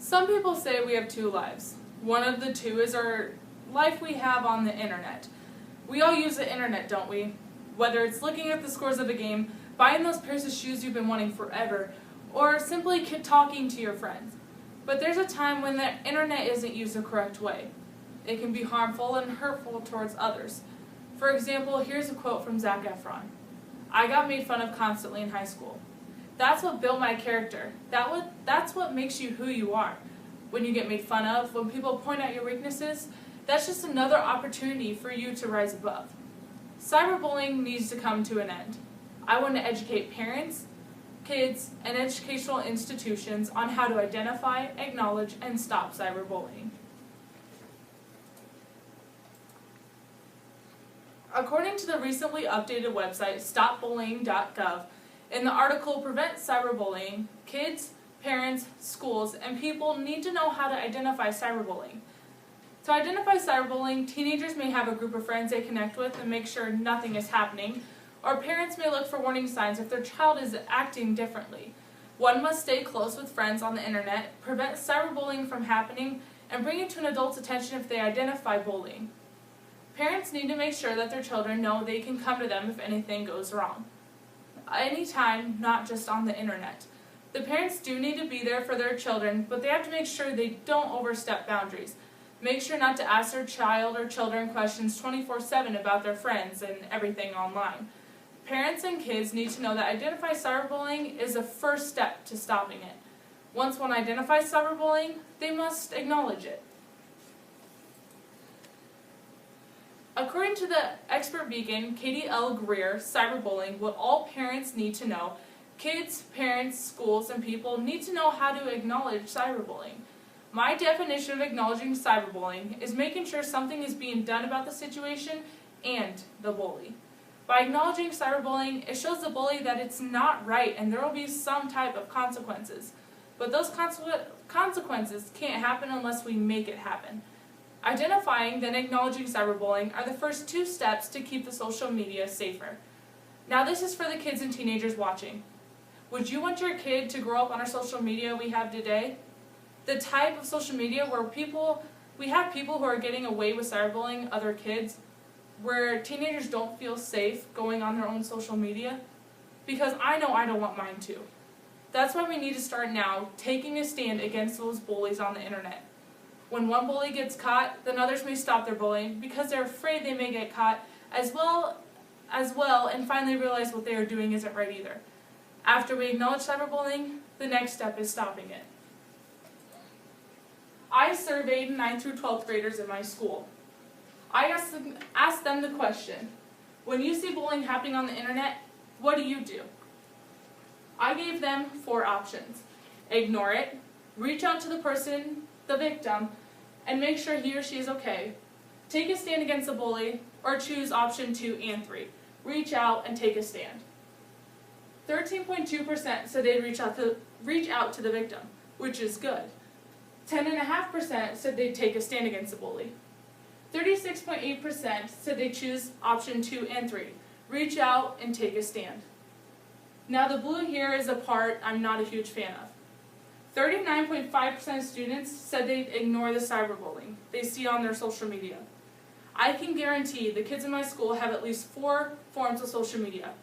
Some people say we have two lives. One of the two is our life we have on the internet. We all use the internet, don't we? Whether it's looking at the scores of a game, buying those pairs of shoes you've been wanting forever, or simply talking to your friends. But there's a time when the internet isn't used the correct way. It can be harmful and hurtful towards others. For example, here's a quote from Zac Efron. "I got made fun of constantly in high school. That's what built my character. That's what makes you who you are. When you get made fun of, when people point out your weaknesses, that's just another opportunity for you to rise above." Cyberbullying needs to come to an end. I want to educate parents, kids, and educational institutions on how to identify, acknowledge, and stop cyberbullying. According to the recently updated website stopbullying.gov, in the article Prevent Cyberbullying, kids, parents, schools, and people need to know how to identify cyberbullying. To identify cyberbullying, teenagers may have a group of friends they connect with and make sure nothing is happening, or parents may look for warning signs if their child is acting differently. One must stay close with friends on the internet, prevent cyberbullying from happening, and bring it to an adult's attention if they identify bullying. Parents need to make sure that their children know they can come to them if anything goes wrong. Anytime, not just on the internet. The parents do need to be there for their children, but they have to make sure they don't overstep boundaries. Make sure not to ask their child or children questions 24/7 about their friends and everything online. Parents and kids need to know that identifying cyberbullying is the first step to stopping it. Once one identifies cyberbullying, they must acknowledge it. According to the expert beacon, Katie L. Greer, cyberbullying, what all parents need to know, kids, parents, schools, and people need to know how to acknowledge cyberbullying. My definition of acknowledging cyberbullying is making sure something is being done about the situation and the bully. By acknowledging cyberbullying, it shows the bully that it's not right and there will be some type of consequences. But those consequences can't happen unless we make it happen. Identifying, then acknowledging cyberbullying are the first two steps to keep the social media safer. Now this is for the kids and teenagers watching. Would you want your kid to grow up on our social media we have today? The type of social media where we have people who are getting away with cyberbullying other kids, where teenagers don't feel safe going on their own social media? Because I know I don't want mine to. That's why we need to start now, taking a stand against those bullies on the internet. When one bully gets caught, then others may stop their bullying because they're afraid they may get caught as well and finally realize what they are doing isn't right either. After we acknowledge cyberbullying, the next step is stopping it. I surveyed 9th through 12th graders in my school. I asked them the question, when you see bullying happening on the internet, what do? I gave them 4 options. Ignore it, reach out to the person, the victim, and make sure he or she is okay. Take a stand against the bully, or choose option 2 and 3. Reach out and take a stand. 13.2% said they'd reach out to the victim, which is good. 10.5% said they'd take a stand against the bully. 36.8% said they'd choose option 2 and 3. Reach out and take a stand. Now the blue here is a part I'm not a huge fan of. 39.5% of students said they'd ignore the cyberbullying they see on their social media. I can guarantee the kids in my school have at least 4 forms of social media: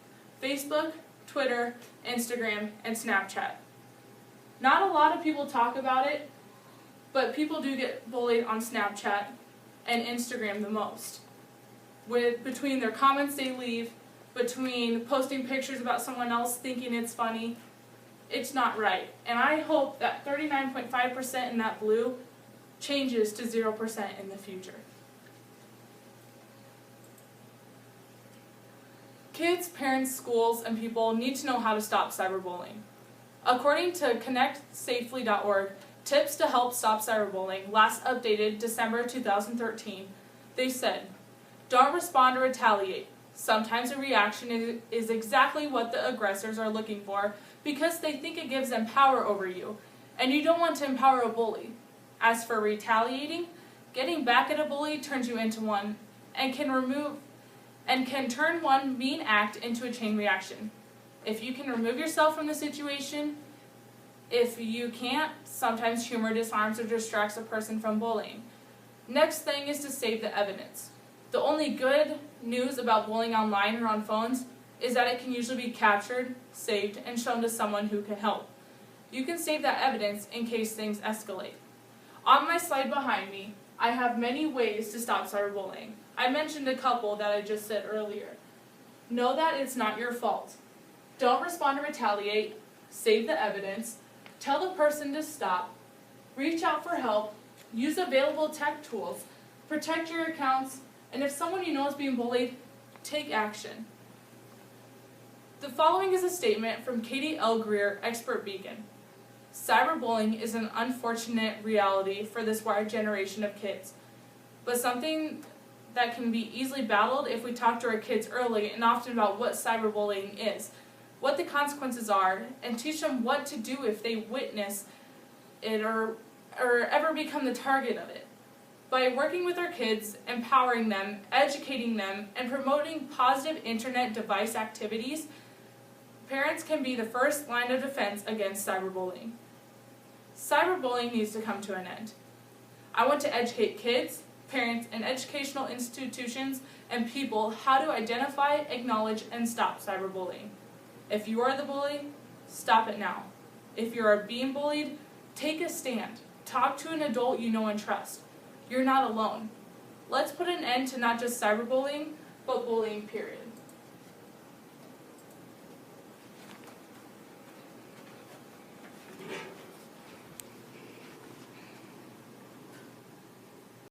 Facebook, Twitter, Instagram, and Snapchat. Not a lot of people talk about it, but people do get bullied on Snapchat and Instagram the most. Between their comments they leave, between posting pictures about someone else thinking it's funny, it's not right. And I hope that 39.5% in that blue changes to 0% in the future. Kids, parents, schools, and people need to know how to stop cyberbullying. According to connectsafely.org, tips to help stop cyberbullying, last updated December 2013, they said, don't respond or retaliate. Sometimes a reaction is exactly what the aggressors are looking for because they think it gives them power over you, and you don't want to empower a bully. As for retaliating, getting back at a bully turns you into one and can turn one mean act into a chain reaction. If you can remove yourself from the situation, If you can't, sometimes humor disarms or distracts a person from bullying. Next thing is to save the evidence. The only good news about bullying online or on phones is that it can usually be captured, saved, and shown to someone who can help. You can save that evidence in case things escalate. On my slide behind me, I have many ways to stop cyberbullying. I mentioned a couple that I just said earlier. Know that it's not your fault. Don't respond or retaliate. Save the evidence. Tell the person to stop. Reach out for help. Use available tech tools. Protect your accounts. And if someone you know is being bullied, take action. The following is a statement from Katie L. Greer, Expert Beacon. Cyberbullying is an unfortunate reality for this wide generation of kids, but something that can be easily battled if we talk to our kids early and often about what cyberbullying is, what the consequences are, and teach them what to do if they witness it or ever become the target of it. By working with our kids, empowering them, educating them, and promoting positive internet device activities, parents can be the first line of defense against cyberbullying. Cyberbullying needs to come to an end. I want to educate kids, parents, and educational institutions and people how to identify, acknowledge, and stop cyberbullying. If you are the bully, stop it now. If you are being bullied, take a stand. Talk to an adult you know and trust. You're not alone. Let's put an end to not just cyberbullying, but bullying, period.